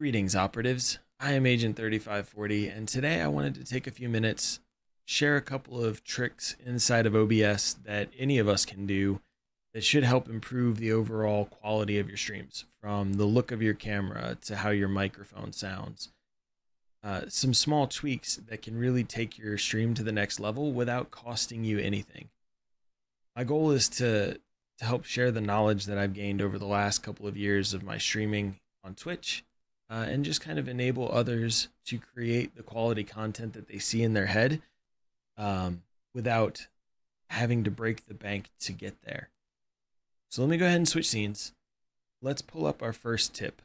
Greetings, operatives. I am Agent 3540, and today I wanted to take a few minutes, share a couple of tricks inside of OBS that any of us can do that should help improve the overall quality of your streams, from the look of your camera to how your microphone sounds. Some small tweaks that can really take your stream to the next level without costing you anything. My goal is to help share the knowledge that I've gained over the last couple of years of my streaming on Twitch, and just kind of enable others to create the quality content that they see in their head, without having to break the bank to get there. So let me go ahead and switch scenes. Let's pull up our first tip.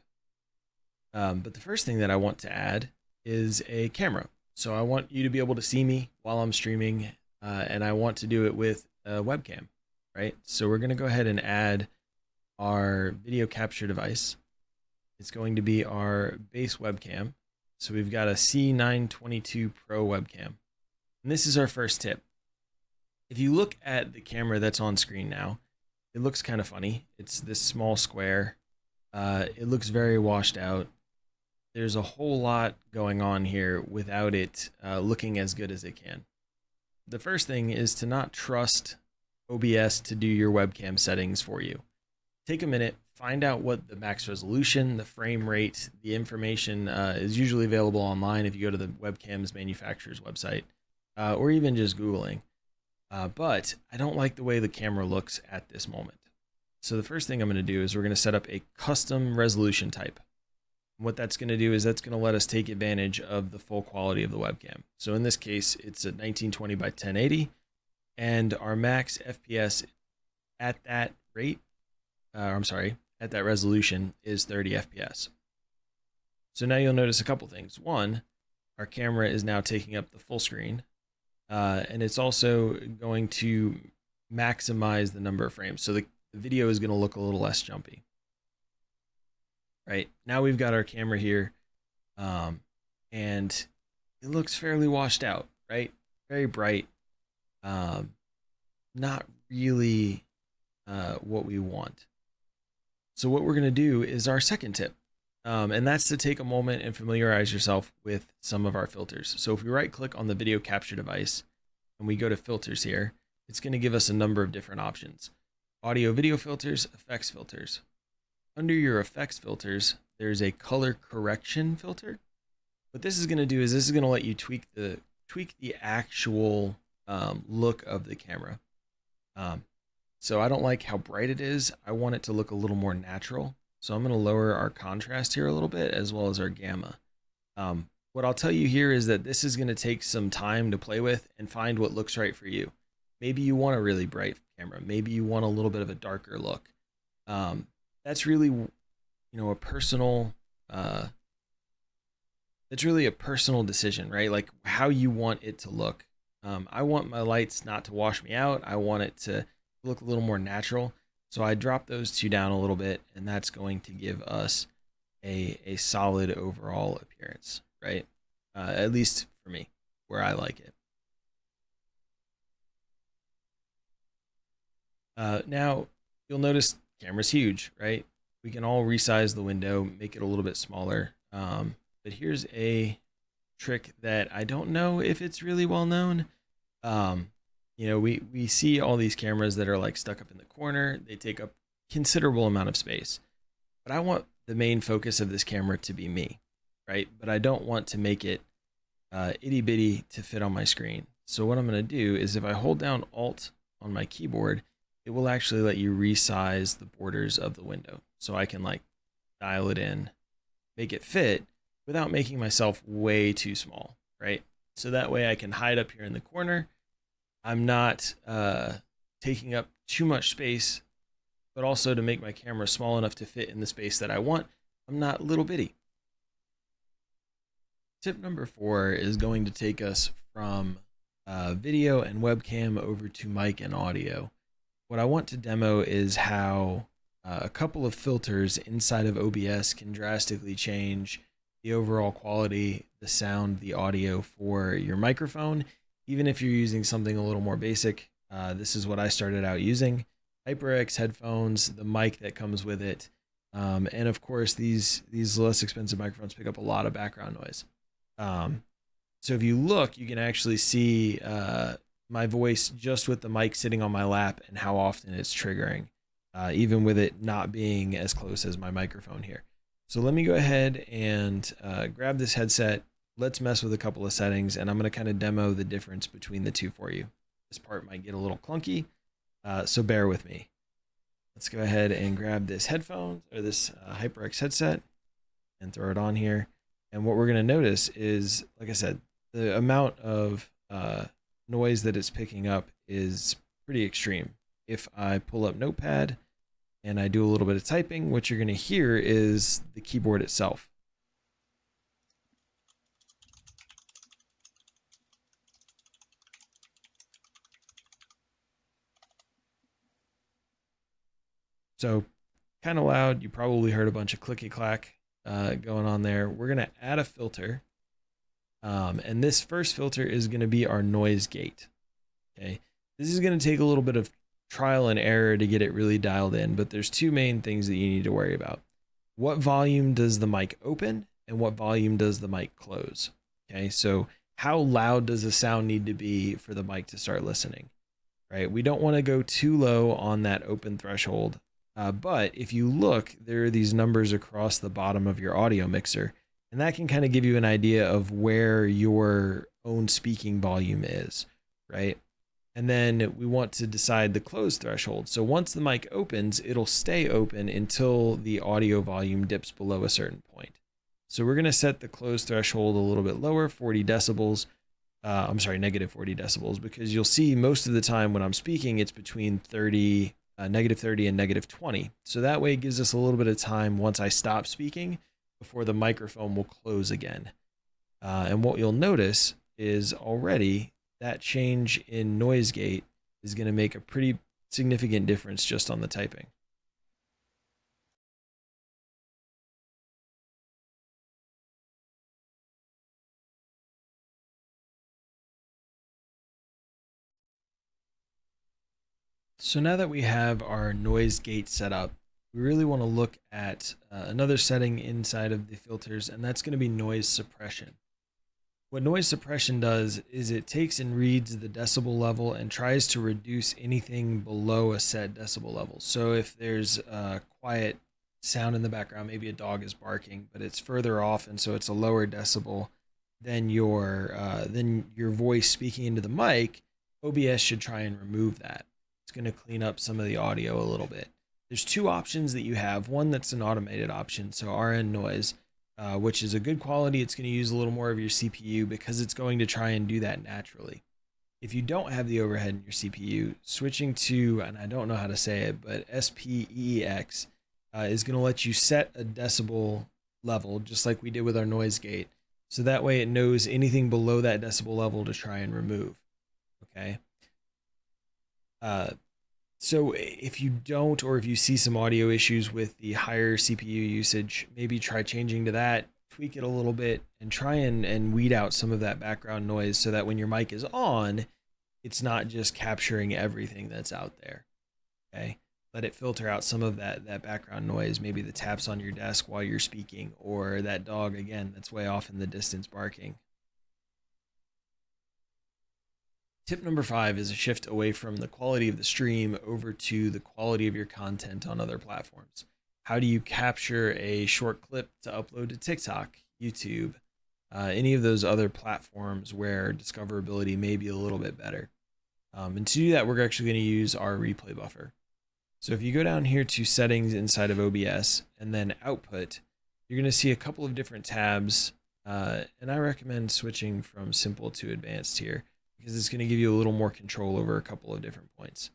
But the first thing that I want to add is a camera. So I want you to be able to see me while I'm streaming, and I want to do it with a webcam, right? So we're going to go ahead and add our video capture device. It's going to be our base webcam. So we've got a C922 Pro webcam. And this is our first tip. If you look at the camera that's on screen now, it looks kind of funny. It's this small square. It looks very washed out. There's a whole lot going on here without it looking as good as it can. The first thing is to not trust OBS to do your webcam settings for you. Take a minute, find out what the max resolution, the frame rate, the information is usually available online if you go to the webcams manufacturer's website, or even just Googling. But I don't like the way the camera looks at this moment. So the first thing I'm going to do is we're going to set up a custom resolution type. What that's going to do is that's going to let us take advantage of the full quality of the webcam. So in this case, it's at 1920 by 1080, and our max FPS at that rate, at that resolution is 30 FPS. So now you'll notice a couple things. One, our camera is now taking up the full screen, and it's also going to maximize the number of frames. So the video is going to look a little less jumpy. Right, now we've got our camera here, and it looks fairly washed out, right? Very bright, not really what we want. So what we're going to do is our second tip, and that's to take a moment and familiarize yourself with some of our filters. So if we right click on the video capture device and we go to filters here, it's going to give us a number of different options. Audio video filters, effects filters. Under your effects filters, there's a color correction filter. What this is going to do is this is going to let you tweak the actual look of the camera. So I don't like how bright it is. I want it to look a little more natural. So I'm going to lower our contrast here a little bit, as well as our gamma. What I'll tell you here is that this is going to take some time to play with and find what looks right for you. Maybe you want a really bright camera. Maybe you want a little bit of a darker look. That's really, a personal, it's really a personal decision, right? Like how you want it to look. I want my lights not to wash me out. I want it to look a little more natural. So I drop those two down a little bit, and that's going to give us a solid overall appearance, right? At least for me, where I like it. Now you'll notice camera's huge, right? We can all resize the window, make it a little bit smaller. But here's a trick that I don't know if it's really well known. We see all these cameras that are like stuck up in the corner. They take up considerable amount of space. But I want the main focus of this camera to be me, right? But I don't want to make it itty bitty to fit on my screen. So what I'm going to do is if I hold down Alt on my keyboard, it will actually let you resize the borders of the window. So I can like dial it in, make it fit without making myself way too small, right? So that way I can hide up here in the corner. I'm not taking up too much space, but also to make my camera small enough to fit in the space that I want. I'm not little bitty. Tip number 4 is going to take us from video and webcam over to mic and audio. What I want to demo is how a couple of filters inside of OBS can drastically change the overall quality, the sound, the audio for your microphone. Even if you're using something a little more basic, this is what I started out using. HyperX headphones, the mic that comes with it, And of course, these less expensive microphones pick up a lot of background noise. So if you look, you can actually see my voice just with the mic sitting on my lap and how often it's triggering, even with it not being as close as my microphone here. So let me go ahead and grab this headset. Let's mess with a couple of settings, and I'm going to kind of demo the difference between the two for you. This part might get a little clunky, so bear with me. Let's go ahead and grab this headphone or this HyperX headset and throw it on here. And what we're going to notice is, like I said, the amount of noise that it's picking up is pretty extreme. If I pull up Notepad and I do a little bit of typing, what you're going to hear is the keyboard itself. So kind of loud. You probably heard a bunch of clicky clack going on there. We're going to add a filter. And this first filter is going to be our noise gate. Okay. This is going to take a little bit of trial and error to get it really dialed in, but there's two main things that you need to worry about. What volume does the mic open and what volume does the mic close? Okay. So how loud does the sound need to be for the mic to start listening, right? We don't want to go too low on that open threshold. But if you look, there are these numbers across the bottom of your audio mixer, and that can kind of give you an idea of where your own speaking volume is, right? And then we want to decide the close threshold. So once the mic opens, it'll stay open until the audio volume dips below a certain point. So we're going to set the close threshold a little bit lower, 40 decibels. I'm sorry, negative 40 decibels, because you'll see most of the time when I'm speaking, it's between negative 30 and negative 20. So that way it gives us a little bit of time once I stop speaking before the microphone will close again. And what you'll notice is already that change in noise gate is going to make a pretty significant difference just on the typing. So now that we have our noise gate set up, we really want to look at another setting inside of the filters, and that's going to be noise suppression. What noise suppression does is it takes and reads the decibel level and tries to reduce anything below a set decibel level. So if there's a quiet sound in the background, maybe a dog is barking, but it's further off, and so it's a lower decibel than your voice speaking into the mic, OBS should try and remove that. It's going to clean up some of the audio a little bit. There's two options that you have. One that's an automated option, so RN noise, which is a good quality. It's going to use a little more of your CPU because it's going to try and do that naturally. If you don't have the overhead in your CPU, switching to, and I don't know how to say it, but SPEEX is going to let you set a decibel level, just like we did with our noise gate. So that way it knows anything below that decibel level to try and remove. Okay. So if you don't, or if you see some audio issues with the higher CPU usage, maybe try changing to that, tweak it a little bit, and try and weed out some of that background noise so that when your mic is on, it's not just capturing everything that's out there. Okay. Let it filter out some of that background noise, maybe the taps on your desk while you're speaking, or that dog, again, that's way off in the distance barking. Tip number 5 is a shift away from the quality of the stream over to the quality of your content on other platforms. How do you capture a short clip to upload to TikTok, YouTube, any of those other platforms where discoverability may be a little bit better? And to do that, we're actually going to use our replay buffer. So if you go down here to settings inside of OBS and then output, you're going to see a couple of different tabs. And I recommend switching from simple to advanced here, because it's going to give you a little more control over a couple of different points.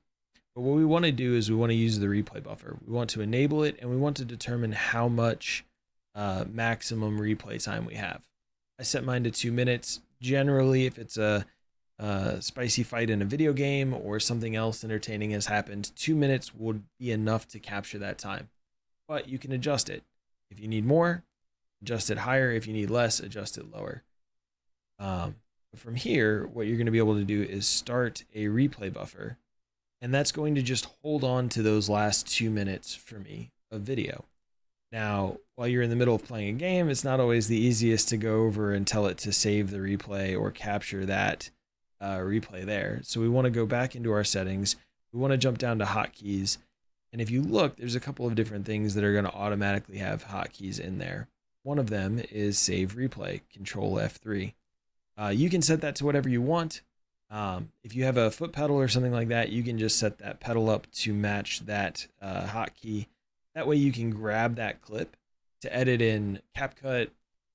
But what we want to do is we want to use the replay buffer. We want to enable it, and we want to determine how much maximum replay time we have. I set mine to 2 minutes. Generally, if it's a spicy fight in a video game or something else entertaining has happened, 2 minutes would be enough to capture that time. But you can adjust it. If you need more, adjust it higher. If you need less, adjust it lower. From here, what you're going to be able to do is start a replay buffer, and that's going to just hold on to those last 2 minutes for me of video. Now, while you're in the middle of playing a game, it's not always the easiest to go over and tell it to save the replay or capture that replay there. So we want to go back into our settings. We want to jump down to hotkeys. And if you look, there's a couple of different things that are going to automatically have hotkeys in there. One of them is save replay, Control F3. You can set that to whatever you want. If you have a foot pedal or something like that, you can just set that pedal up to match that hotkey. That way you can grab that clip to edit in CapCut,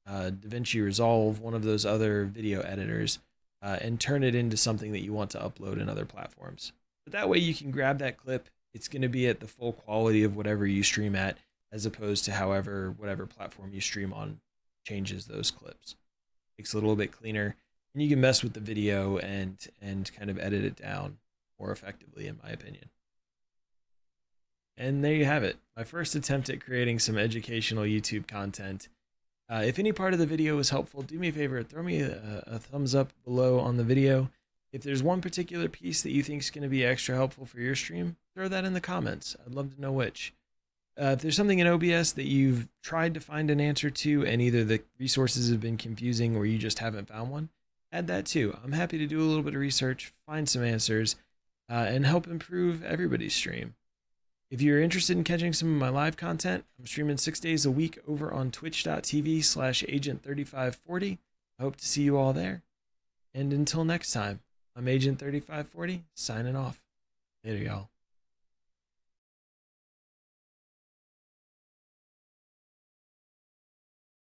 DaVinci Resolve, one of those other video editors, and turn it into something that you want to upload in other platforms. But that way you can grab that clip. It's going to be at the full quality of whatever you stream at, as opposed to whatever platform you stream on changes those clips. Makes it a little bit cleaner, and you can mess with the video and kind of edit it down more effectively, in my opinion. And there you have it, my first attempt at creating some educational YouTube content. If any part of the video was helpful, do me a favor, throw me a thumbs up below on the video. If there's one particular piece that you think is going to be extra helpful for your stream, throw that in the comments. I'd love to know which. If there's something in OBS that you've tried to find an answer to and either the resources have been confusing or you just haven't found one, add that too. I'm happy to do a little bit of research, find some answers, and help improve everybody's stream. If you're interested in catching some of my live content, I'm streaming 6 days a week over on twitch.tv/agent3540. I hope to see you all there. And until next time, I'm Agent 3540, signing off. Later, y'all.